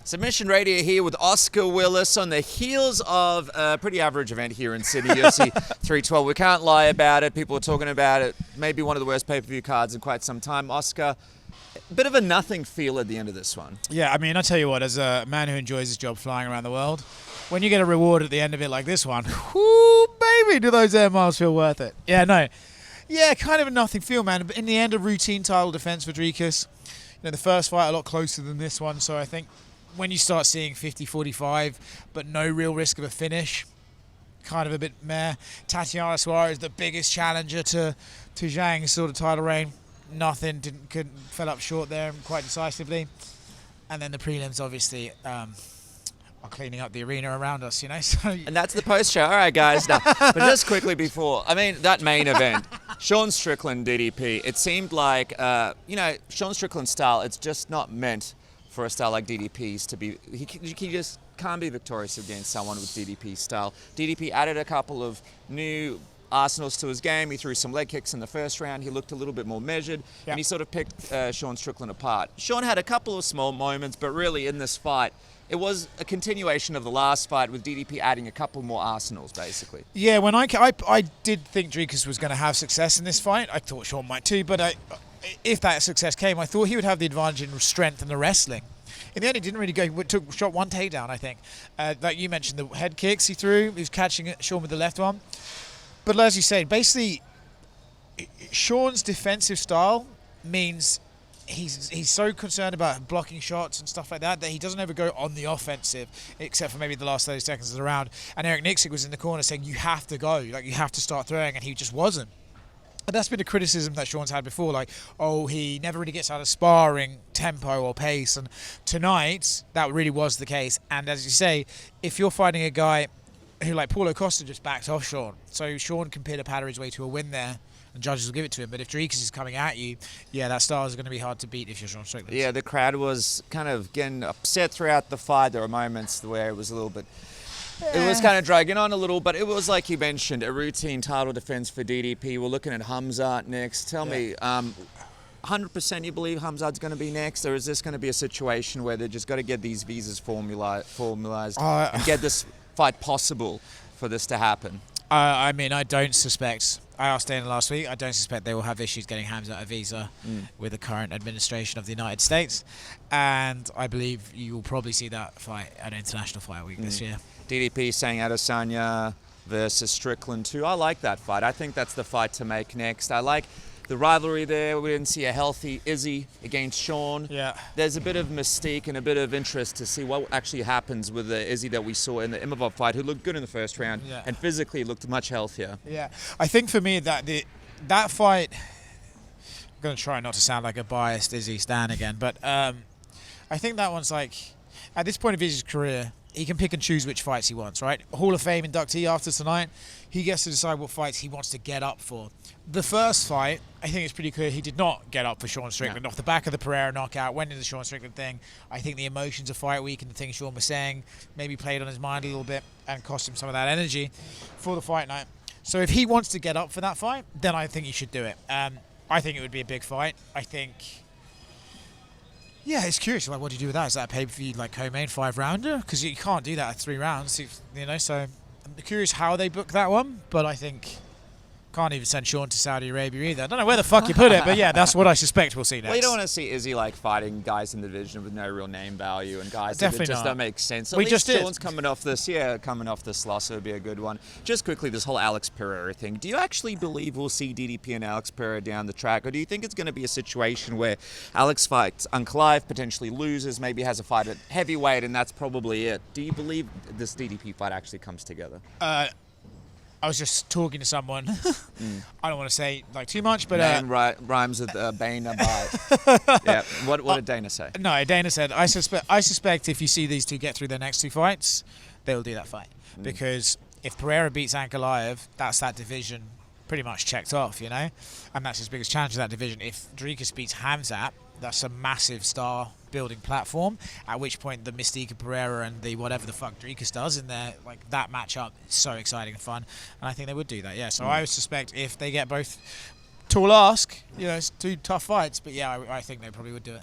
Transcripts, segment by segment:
Submission Radio here with Oscar Willis on the heels of a pretty average event here in Sydney, UFC 312. We can't lie about it. People are talking about it. Maybe one of the worst pay-per-view cards in quite some time. Oscar, a bit of a nothing feel at the end of this one. Yeah, I mean, I tell you what, as a man who enjoys his job flying around the world, when you get a reward at the end of it like this one, whoo, baby, do those air miles feel worth it? Yeah, no. Yeah, kind of a nothing feel, man. But in the end, a routine title defense for Dricus. You know, the first fight a lot closer than this one, so I think when you start seeing 50-45, but no real risk of a finish, kind of a bit meh. Tatiana Suarez, the biggest challenger to Zhang's sort of title reign. Nothing, fell up short there quite decisively. And then the prelims obviously are cleaning up the arena around us, you know. So and that's the post-show. All right, guys. Now, but just quickly before, I mean, that main event, Sean Strickland, DDP, it seemed like, Sean Strickland's style, it's just not meant for a style like DDP's to be, he just can't be victorious against someone with DDP style. DDP added a couple of new arsenals to his game. He threw some leg kicks in the first round. He looked a little bit more measured, and he sort of picked Sean Strickland apart. Sean had a couple of small moments, but really in this fight, it was a continuation of the last fight with DDP adding a couple more arsenals, basically. Yeah, when I did think Dricus was going to have success in this fight. I thought Sean might too, but if that success came, I thought he would have the advantage in strength and the wrestling. In the end, he didn't really go. Shot one takedown, I think. Like you mentioned, the head kicks he threw. He was catching Sean with the left one. But as you said, basically, Sean's defensive style means he's so concerned about blocking shots and stuff like that he doesn't ever go on the offensive, except for maybe the last 30 seconds of the round. And Eric Nixick was in the corner saying, you have to go, like you have to start throwing, and he just wasn't. And that's been a criticism that Sean's had before, like, oh, he never really gets out of sparring tempo or pace. And tonight, that really was the case. And as you say, if you're fighting a guy who, like Paulo Costa, just backed off Sean, so Sean can pitter-patter his way to a win there, and judges will give it to him. But if Dricus is coming at you, yeah, that style is going to be hard to beat if you're Sean Strickland. Yeah, the crowd was kind of getting upset throughout the fight. There were moments where it was a little bit... It was kind of dragging on a little, but it was, like you mentioned, a routine title defense for DDP. We're looking at Khamzat next. Tell me, 100% you believe Khamzat's going to be next, or is this going to be a situation where they've just got to get these visas formalized and get this fight possible for this to happen? I mean, I don't suspect. I asked Dana last week. I don't suspect they will have issues getting Khamzat a visa with the current administration of the United States, and I believe you will probably see that fight at International Fight Week this year. DDP saying Adesanya versus Strickland too. I like that fight. I think that's the fight to make next. I like the rivalry there. We didn't see a healthy Izzy against Sean. Yeah. There's a bit of mystique and a bit of interest to see what actually happens with the Izzy that we saw in the Imavov fight, who looked good in the first round and physically looked much healthier. Yeah. I think for me that fight, I'm going to try not to sound like a biased Izzy stan again, but I think that one's like, at this point of his career, he can pick and choose which fights he wants, right? Hall of Fame inductee after tonight, he gets to decide what fights he wants to get up for. The first fight, I think it's pretty clear he did not get up for Sean Strickland. Off the back of the Pereira knockout, went into the Sean Strickland thing. I think the emotions of Fight Week and the things Sean was saying maybe played on his mind a little bit and cost him some of that energy for the fight night. So if he wants to get up for that fight, then I think he should do it. I think it would be a big fight. I think... Yeah, it's curious. Like, what do you do with that? Is that a pay-per-view, like, co-main 5-rounder? Because you can't do that at 3 rounds, you know. So I'm curious how they book that one. But I think can't even send Sean to Saudi Arabia either. I don't know where the fuck you put it, but yeah, that's what I suspect we'll see next. Well, you don't want to see Izzy like fighting guys in the division with no real name value and guys that just don't make sense. At least Sean's coming off this loss, so it'd be a good one. Just quickly, this whole Alex Pereira thing. Do you actually believe we'll see DDP and Alex Pereira down the track, or do you think it's going to be a situation where Alex fights Unclive, potentially loses, maybe has a fight at heavyweight, and that's probably it? Do you believe this DDP fight actually comes together? I was just talking to someone. I don't want to say like too much, but name rhymes with Bana. Yeah. What did Dana say? No, Dana said I suspect if you see these two get through their next 2 fights, they will do that fight because if Pereira beats Ankalaev, that's that division pretty much checked off, you know, and that's his biggest challenge in that division. If Dricus beats Khamzat, that's a massive star building platform, at which point the mystique of Pereira and the whatever the fuck Dricus does in there, like that matchup is so exciting and fun, and I think they would do that. So I would suspect if they get both tall ask, you know, it's 2 tough fights, but yeah, I think they probably would do it.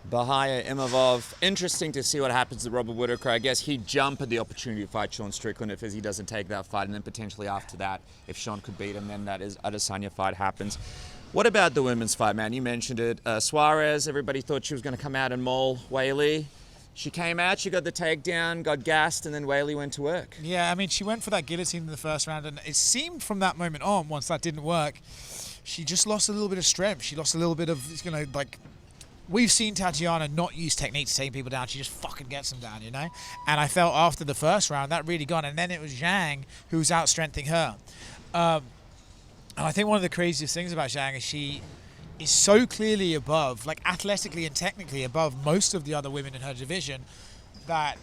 Bahia Imavov. Interesting to see what happens to Robert Whittaker. I guess he'd jump at the opportunity to fight Sean Strickland if he doesn't take that fight, and then potentially after that, if Sean could beat him, then that Adesanya fight happens. What about the women's fight, man? You mentioned it. Suarez, everybody thought she was going to come out and maul Weili. She came out, she got the takedown, got gassed, and then Weili went to work. Yeah, I mean, she went for that guillotine in the first round, and it seemed from that moment on, once that didn't work, she just lost a little bit of strength. She lost a little bit of, like... We've seen Tatiana not use technique to take people down. She just fucking gets them down, And I felt after the first round, that really gone. And then it was Zhang who was out-strengthening her. And I think one of the craziest things about Zhang is she is so clearly above, like athletically and technically above most of the other women in her division, that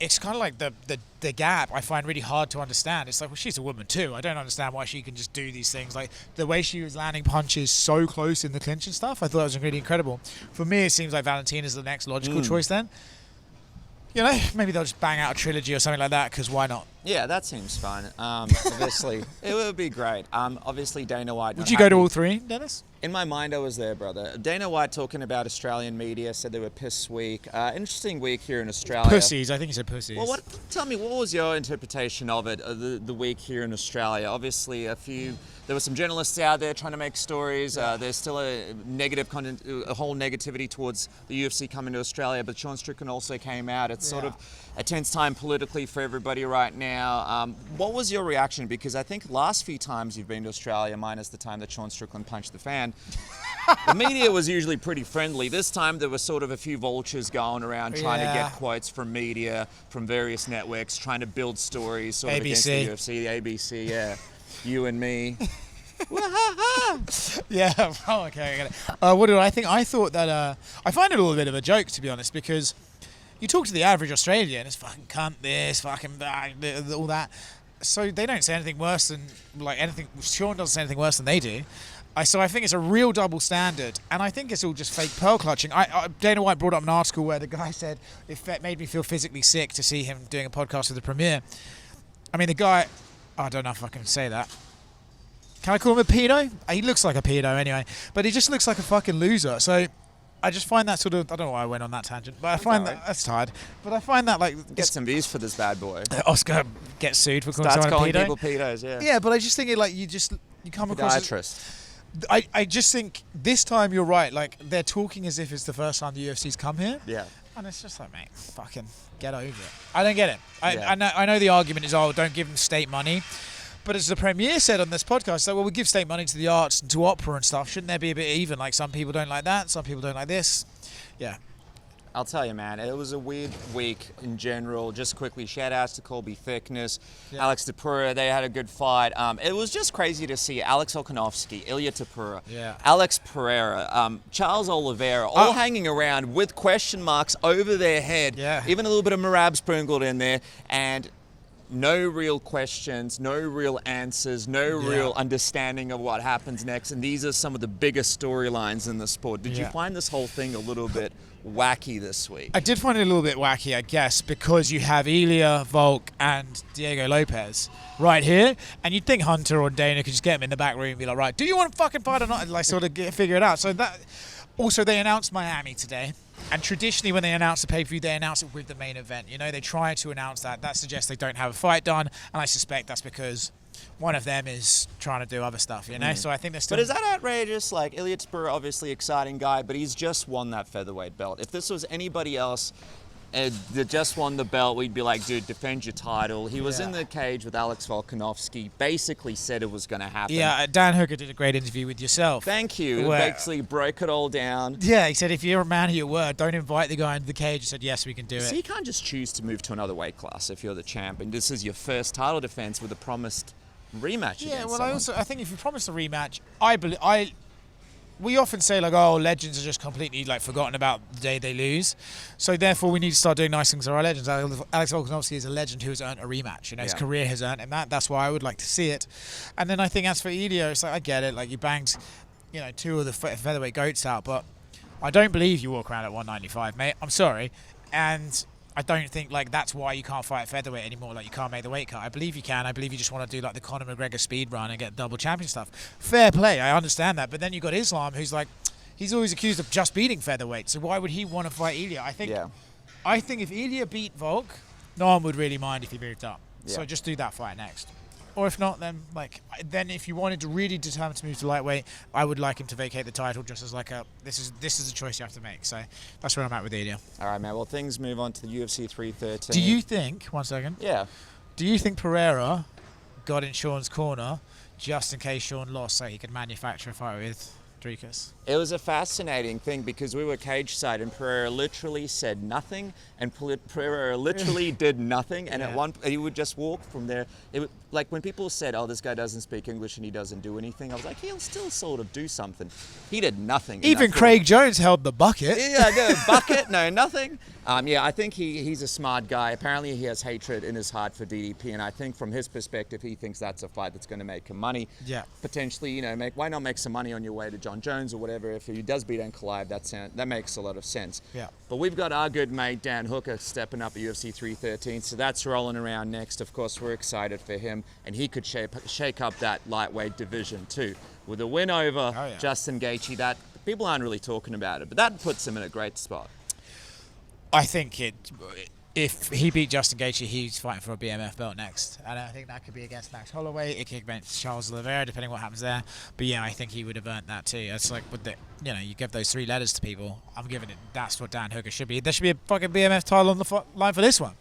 it's kind of like the gap I find really hard to understand. It's like, well, she's a woman too. I don't understand why she can just do these things. Like the way she was landing punches so close in the clinch and stuff, I thought it was really incredible. For me, it seems like Valentina's the next logical choice then. Maybe they'll just bang out a trilogy or something like that, because why not? Yeah, that seems fun. Obviously, it would be great. Obviously, Dana White... Would you go to all three, Dennis? In my mind, I was there, brother. Dana White, talking about Australian media, said they were piss week. Interesting week here in Australia. Pussies. I think he said pussies. Well, tell me, what was your interpretation of it, the week here in Australia? Obviously, there were some journalists out there trying to make stories. There's still a whole negativity towards the UFC coming to Australia, but Sean Strickland also came out. It's sort of a tense time politically for everybody right now. What was your reaction? Because I think last few times you've been to Australia, minus the time that Sean Strickland punched the fan, the media was usually pretty friendly. This time there were sort of a few vultures going around trying to get quotes from media, from various networks, trying to build stories sort of against the UFC, the ABC, you and me. Yeah, oh, okay, I get it. What did I think? I thought that, I find it a little bit of a joke, to be honest, because you talk to the average Australian, it's fucking cunt this, fucking all that. So they don't say anything worse than, Sean doesn't say anything worse than they do. So I think it's a real double standard, and I think it's all just fake pearl clutching. Dana White brought up an article where the guy said it made me feel physically sick to see him doing a podcast with the Premier. I mean, the guy, I don't know if I can say that. Can I call him a pedo? He looks like a pedo anyway, but he just looks like a fucking loser. So I just find that sort of, I don't know why I went on that tangent, but I find that's tired. But I find that get some views for this bad boy. Oscar gets sued for calling someone a pedo. People pedos, yeah. Yeah, but I just think you come across. Podiatrist. I just think this time you're right. Like, they're talking as if it's the first time the UFC's come here. Yeah. And it's just like, mate, fucking get over it. I don't get it. I know the argument is, don't give them state money. But as the Premier said on this podcast, we give state money to the arts and to opera and stuff. Shouldn't there be a bit even? Like, some people don't like that, some people don't like this. Yeah. I'll tell you, man, it was a weird week in general. Just quickly, shout-outs to Colby Thickness, Alex Tapura, they had a good fight. It was just crazy to see Alex Volkanovski, Ilya Tapura, Alex Pereira, Charles Oliveira, all hanging around with question marks over their head. Yeah. Even a little bit of Marab sprinkled in there. And no real questions, no real answers, no real understanding of what happens next. And these are some of the biggest storylines in the sport. Did you find this whole thing a little bit wacky this week? I did find it a little bit wacky, I guess, because you have Ilya, Volk, and Diego Lopez right here, and you'd think Hunter or Dana could just get them in the back room and be like, right, do you want to fucking fight or not? And like sort of figure it out. So that. Also, they announced Miami today, and traditionally when they announce a pay-per-view, they announce it with the main event. They try to announce that. That suggests they don't have a fight done, and I suspect that's because one of them is trying to do other stuff, So I think they're still... But is that outrageous? Like, Ilya Tapura, obviously exciting guy, but he's just won that featherweight belt. If this was anybody else that just won the belt, we'd be like, dude, defend your title. He was in the cage with Alex Volkanovski, basically said it was going to happen. Yeah, Dan Hooker did a great interview with yourself. Thank you. Basically broke it all down. Yeah, he said, if you're a man of your word, don't invite the guy into the cage. He said, yes, we can do it. So you can't just choose to move to another weight class if you're the champ, and this is your first title defense with a promised rematch against someone. I think if you promise a rematch, we often say, legends are just completely, forgotten about the day they lose. So, therefore, we need to start doing nice things to our legends. Alex Volkanovski is a legend who has earned a rematch. His career has earned him that. That's why I would like to see it. And then I think as for Ilya, it's I get it. You banged, two of the featherweight goats out. But I don't believe you walk around at 195, mate. I'm sorry. And I don't think that's why you can't fight at featherweight anymore. You can't make the weight cut. I believe you can. I believe you just want to do the Conor McGregor speed run and get double champion stuff. Fair play. I understand that. But then you've got Islam, who's he's always accused of just beating featherweight. So why would he want to fight Ilya? I think if Ilya beat Volk, no one would really mind if he moved up. Yeah. So just do that fight next. Or if not, then if you wanted to really determine to move to lightweight, I would like him to vacate the title just as this is a choice you have to make. So that's where I'm at with Ilya. All right, man. Well, things move on to the UFC 313. Do you think? 1 second. Yeah. Do you think Pereira got in Sean's corner just in case Sean lost, so he could manufacture a fight with Dricus? It was a fascinating thing because we were cage side and Pereira literally said nothing, and Pereira literally did nothing, and at one he would just walk from there. Like when people said, "Oh, this guy doesn't speak English and he doesn't do anything," I was like, he'll still sort of do something. He did nothing. Even Craig Jones held the bucket. Yeah, no bucket, no nothing. I think he's a smart guy. Apparently, he has hatred in his heart for DDP, and I think from his perspective, he thinks that's a fight that's going to make him money. Yeah. Potentially, why not make some money on your way to John Jones or whatever? If he does beat Ankalaev, that makes a lot of sense. Yeah. But we've got our good mate Dan Hooker stepping up at UFC 313, so that's rolling around next. Of course, we're excited for him, and he could shake up that lightweight division too. With a win over Justin Gaethje, that people aren't really talking about it, but that puts him in a great spot. I think if he beat Justin Gaethje, he's fighting for a BMF belt next. And I think that could be against Max Holloway. It could be against Charles Oliveira, depending what happens there. But yeah, I think he would have earned that too. It's like with you give those 3 letters to people. I'm giving it. That's what Dan Hooker should be. There should be a fucking BMF title on the line for this one.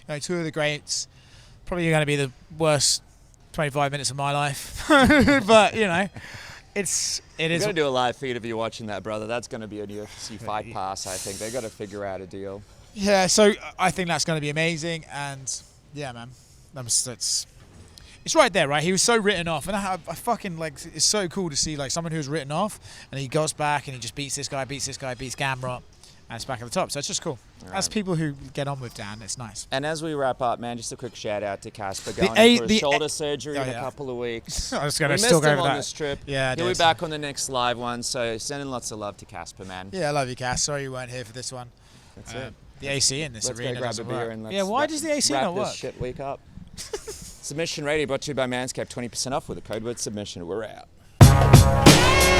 2 of the greats. Probably going to be the worst 25 minutes of my life. But it is. We're going to do a live feed if you're watching that, brother. That's going to be a UFC Fight Pass. I think they got to figure out a deal. Yeah, so I think that's going to be amazing, and yeah, man, it's right there, right? He was so written off, and I fucking it's so cool to see someone who's written off, and he goes back and he just beats this guy, beats Gamrot, and it's back at the top. So it's just cool. Right. As people who get on with Dan, it's nice. And as we wrap up, man, just a quick shout out to Casper going for shoulder surgery in a couple of weeks. I was going to still go over on that. this trip. Yeah, he'll be back on the next live one. So sending lots of love to Casper, man. Yeah, I love you, Cass. Sorry you weren't here for this one. That's it. The AC in this arena let's go grab a beer work. and why does the AC not work? Wrap this shit week up. Submission Radio brought to you by Manscaped. 20% off with the code word submission. We're out.